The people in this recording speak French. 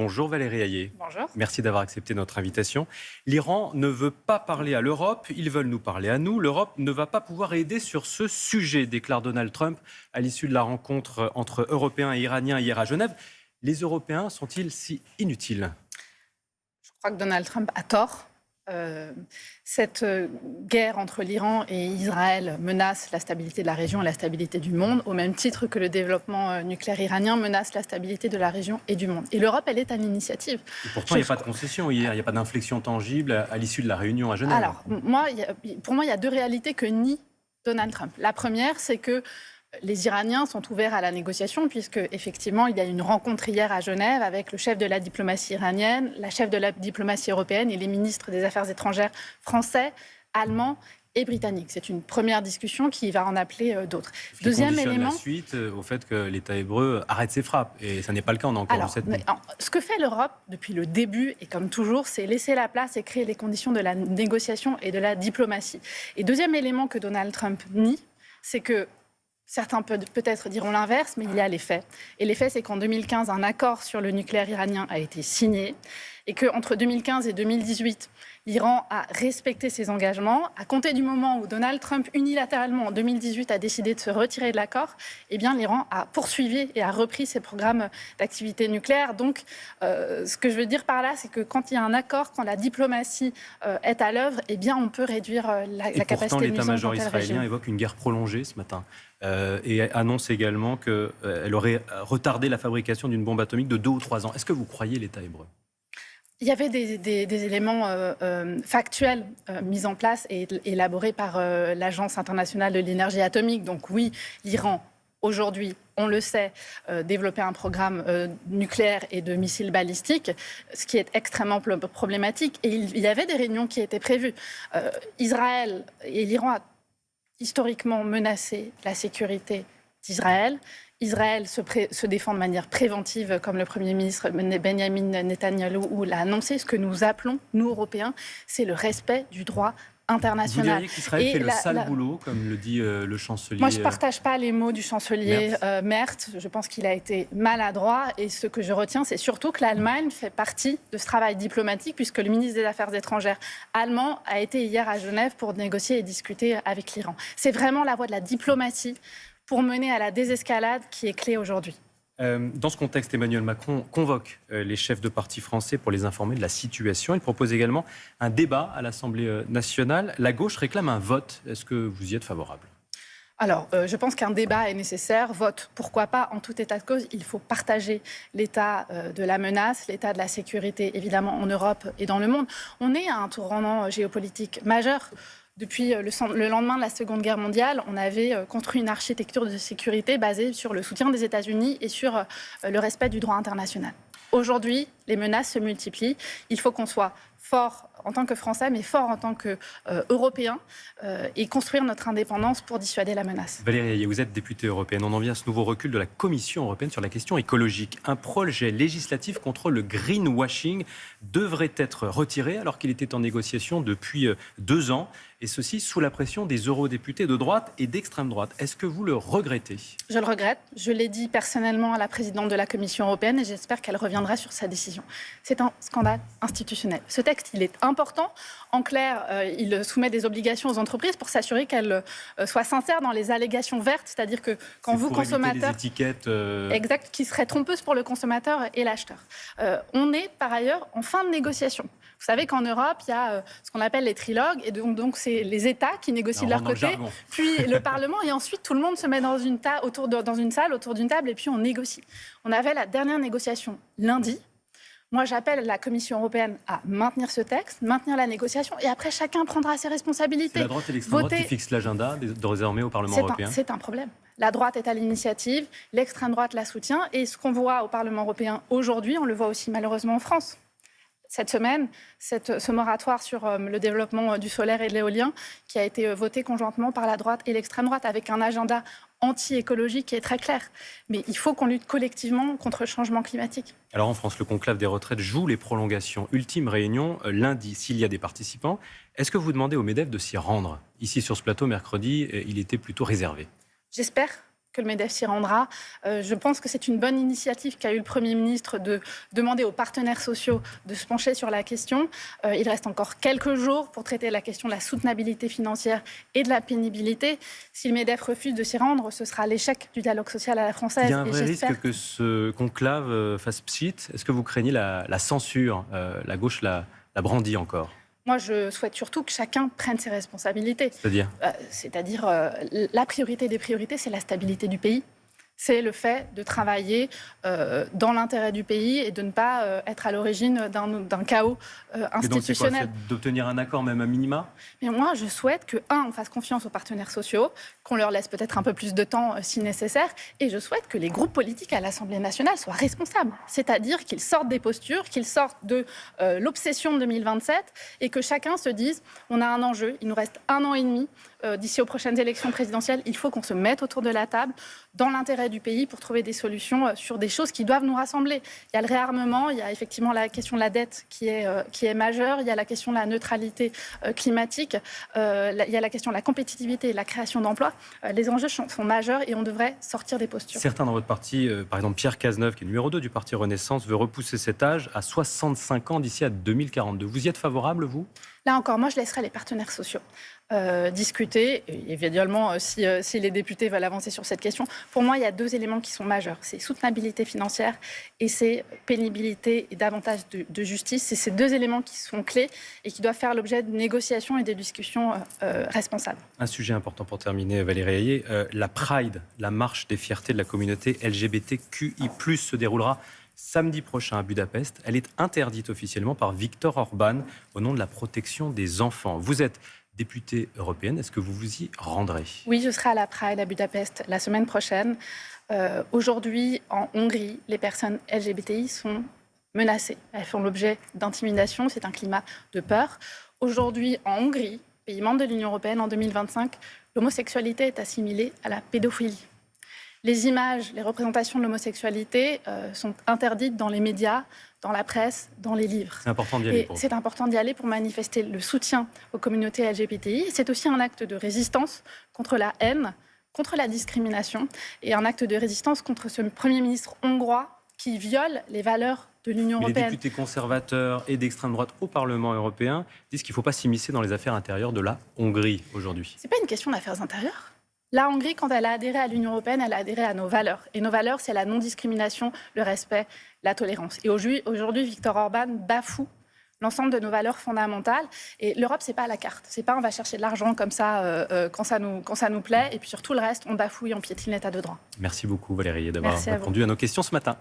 Bonjour Valérie Hayé. Bonjour. Merci d'avoir accepté notre invitation. L'Iran ne veut pas parler à l'Europe, ils veulent nous parler à nous. L'Europe ne va pas pouvoir aider sur ce sujet, déclare Donald Trump à l'issue de la rencontre entre Européens et Iraniens hier à Genève. Les Européens sont-ils si inutiles ? Je crois que Donald Trump a tort. Cette guerre entre l'Iran et Israël menace la stabilité de la région et la stabilité du monde, au même titre que le développement nucléaire iranien menace la stabilité de la région et du monde. Et l'Europe, elle est à l'initiative. Et pourtant, il n'y a pas de concession hier, il n'y a pas d'inflexion tangible à l'issue de la réunion à Genève. Alors, pour moi, il y a deux réalités que nie Donald Trump. La première, c'est que les Iraniens sont ouverts à la négociation puisque, effectivement, il y a eu une rencontre hier à Genève avec le chef de la diplomatie iranienne, la chef de la diplomatie européenne et les ministres des Affaires étrangères français, allemands et britanniques. C'est une première discussion qui va en appeler d'autres. Deuxième élément, la suite au fait que l'État hébreu arrête ses frappes. Et ça n'est pas le cas, on a encore cette nuit. Ce que fait l'Europe depuis le début, et comme toujours, c'est laisser la place et créer les conditions de la négociation et de la diplomatie. Et deuxième élément que Donald Trump nie, c'est que certains peut-être diront l'inverse, mais il y a les faits. Et les faits, c'est qu'en 2015, un accord sur le nucléaire iranien a été signé et qu'entre 2015 et 2018, l'Iran a respecté ses engagements. À compter du moment où Donald Trump, unilatéralement, en 2018, a décidé de se retirer de l'accord, eh bien, l'Iran a poursuivi et a repris ses programmes d'activité nucléaire. Donc, ce que je veux dire par là, c'est que quand il y a un accord, quand la diplomatie est à l'œuvre, eh bien, on peut réduire la capacité pourtant, de nuisance l'état-major dont elle israélien régime. évoque une guerre prolongée ce matin. Et annonce également qu'elle aurait retardé la fabrication d'une bombe atomique de 2 ou 3 ans. Est-ce que vous croyez l'État hébreu ? Il y avait des éléments factuels mis en place et élaborés par l'Agence internationale de l'énergie atomique. Donc oui, l'Iran, aujourd'hui, on le sait, développait un programme nucléaire et de missiles balistiques, ce qui est extrêmement problématique. Et il y avait des réunions qui étaient prévues. Israël et l'Iran a historiquement menacé la sécurité d'Israël. Israël se défend de manière préventive, comme le Premier ministre Benjamin Netanyahou l'a annoncé. Ce que nous appelons, nous, Européens, c'est le respect du droit international. Vous diriez qu'Israël fait le sale boulot, comme le dit le chancelier. Moi, je ne partage pas les mots du chancelier Merz. Je pense qu'il a été maladroit. Et ce que je retiens, c'est surtout que l'Allemagne fait partie de ce travail diplomatique, puisque le ministre des Affaires étrangères allemand a été hier à Genève pour négocier et discuter avec l'Iran. C'est vraiment la voie de la diplomatie pour mener à la désescalade qui est clé aujourd'hui. Dans ce contexte, Emmanuel Macron convoque les chefs de partis français pour les informer de la situation. Il propose également un débat à l'Assemblée nationale. La gauche réclame un vote. Est-ce que vous y êtes favorable ? Alors, je pense qu'un débat est nécessaire. Vote, pourquoi pas, en tout état de cause. Il faut partager l'état de la menace, l'état de la sécurité, évidemment, en Europe et dans le monde. On est à un tournant géopolitique majeur. Depuis le lendemain de la Seconde Guerre mondiale, on avait construit une architecture de sécurité basée sur le soutien des États-Unis et sur le respect du droit international. Aujourd'hui, les menaces se multiplient. Il faut qu'on soit fort en tant que Français, mais fort en tant qu'Européens, et construire notre indépendance pour dissuader la menace. Valérie Hayé, vous êtes députée européenne. On en vient à ce nouveau recul de la Commission européenne sur la question écologique. Un projet législatif contre le greenwashing devrait être retiré alors qu'il était en négociation depuis 2 ans. Et ceci sous la pression des eurodéputés de droite et d'extrême droite. Est-ce que vous le regrettez ? Je le regrette. Je l'ai dit personnellement à la présidente de la Commission européenne et j'espère qu'elle reviendra sur sa décision. C'est un scandale institutionnel. Ce texte, il est important. En clair, il soumet des obligations aux entreprises pour s'assurer qu'elles soient sincères dans les allégations vertes, c'est-à-dire que quand vous, consommateurs... des étiquettes... Exact, qui seraient trompeuses pour le consommateur et l'acheteur. On est par ailleurs en fin de négociation. Vous savez qu'en Europe, il y a ce qu'on appelle les trilogues, et donc c'est les États qui négocient de leur côté, puis le Parlement, et ensuite tout le monde se met dans une salle, autour d'une table, et puis on négocie. On avait la dernière négociation lundi. Moi, j'appelle la Commission européenne à maintenir ce texte, maintenir la négociation, et après, chacun prendra ses responsabilités. C'est la droite et l'extrême droite qui fixent l'agenda désormais au Parlement européen. C'est un problème. La droite est à l'initiative, l'extrême droite la soutient, et ce qu'on voit au Parlement européen aujourd'hui, on le voit aussi malheureusement en France. Cette semaine, ce moratoire sur le développement du solaire et de l'éolien qui a été voté conjointement par la droite et l'extrême droite avec un agenda anti-écologique qui est très clair. Mais il faut qu'on lutte collectivement contre le changement climatique. Alors en France, le conclave des retraites joue les prolongations. Ultime réunion lundi, s'il y a des participants. Est-ce que vous demandez au MEDEF de s'y rendre ? Ici sur ce plateau, mercredi, il était plutôt réservé. J'espère que le MEDEF s'y rendra. Je pense que c'est une bonne initiative qu'a eu le Premier ministre de demander aux partenaires sociaux de se pencher sur la question. Il reste encore quelques jours pour traiter la question de la soutenabilité financière et de la pénibilité. Si le MEDEF refuse de s'y rendre, ce sera l'échec du dialogue social à la française. Il y a un vrai risque que ce conclave fasse pchit. Est-ce que vous craignez la censure? La gauche la brandit encore. Moi, je souhaite surtout que chacun prenne ses responsabilités. C'est-à-dire, la priorité des priorités, c'est la stabilité du pays. C'est le fait de travailler dans l'intérêt du pays et de ne pas être à l'origine d'un chaos institutionnel. Et donc, c'est quoi, c'est d'obtenir un accord, même à minima? Mais moi, je souhaite on fasse confiance aux partenaires sociaux, qu'on leur laisse peut-être un peu plus de temps si nécessaire, et je souhaite que les groupes politiques à l'Assemblée nationale soient responsables, c'est-à-dire qu'ils sortent des postures, qu'ils sortent de l'obsession de 2027, et que chacun se dise, on a un enjeu, il nous reste 1 an et demi, d'ici aux prochaines élections présidentielles, il faut qu'on se mette autour de la table, dans l'intérêt du pays, pour trouver des solutions sur des choses qui doivent nous rassembler. Il y a le réarmement, il y a effectivement la question de la dette qui est majeure, il y a la question de la neutralité climatique, il y a la question de la compétitivité et de la création d'emplois. Les enjeux sont majeurs et on devrait sortir des postures. Certains dans votre parti, par exemple Pierre Cazeneuve, qui est numéro 2 du parti Renaissance, veut repousser cet âge à 65 ans d'ici à 2042. Vous y êtes favorable, vous? Là encore, moi, je laisserai les partenaires sociaux discuter, et évidemment, si les députés veulent avancer sur cette question. Pour moi, il y a 2 éléments qui sont majeurs. C'est soutenabilité financière et c'est pénibilité et davantage de justice. C'est ces 2 éléments qui sont clés et qui doivent faire l'objet de négociations et de discussions responsables. Un sujet important pour terminer, Valérie Hayé. La Pride, la marche des fiertés de la communauté LGBTQI+, se déroulera samedi prochain à Budapest. Elle est interdite officiellement par Viktor Orban au nom de la protection des enfants. Vous êtes députée européenne, est-ce que vous vous y rendrez? Oui, je serai à la Pride à Budapest la semaine prochaine. Aujourd'hui, en Hongrie, les personnes LGBTI sont menacées. Elles font l'objet d'intimidation, c'est un climat de peur. Aujourd'hui, en Hongrie, pays membre de l'Union européenne, en 2025, l'homosexualité est assimilée à la pédophilie. Les images, les représentations de l'homosexualité sont interdites dans les médias, dans la presse, dans les livres. C'est important d'y aller. C'est important d'y aller pour manifester le soutien aux communautés LGBTI. C'est aussi un acte de résistance contre la haine, contre la discrimination, et un acte de résistance contre ce Premier ministre hongrois qui viole les valeurs de l'Union européenne. Les députés conservateurs et d'extrême droite au Parlement européen disent qu'il ne faut pas s'immiscer dans les affaires intérieures de la Hongrie aujourd'hui. Ce n'est pas une question d'affaires intérieures. La Hongrie, quand elle a adhéré à l'Union européenne, elle a adhéré à nos valeurs. Et nos valeurs, c'est la non-discrimination, le respect, la tolérance. Et aujourd'hui, Viktor Orban bafoue l'ensemble de nos valeurs fondamentales. Et l'Europe, c'est pas à la carte. C'est pas on va chercher de l'argent comme ça quand ça nous plaît. Et puis sur tout le reste, on bafouille, on piétine l'état de droit. Merci beaucoup Valérie d'avoir répondu à nos questions ce matin.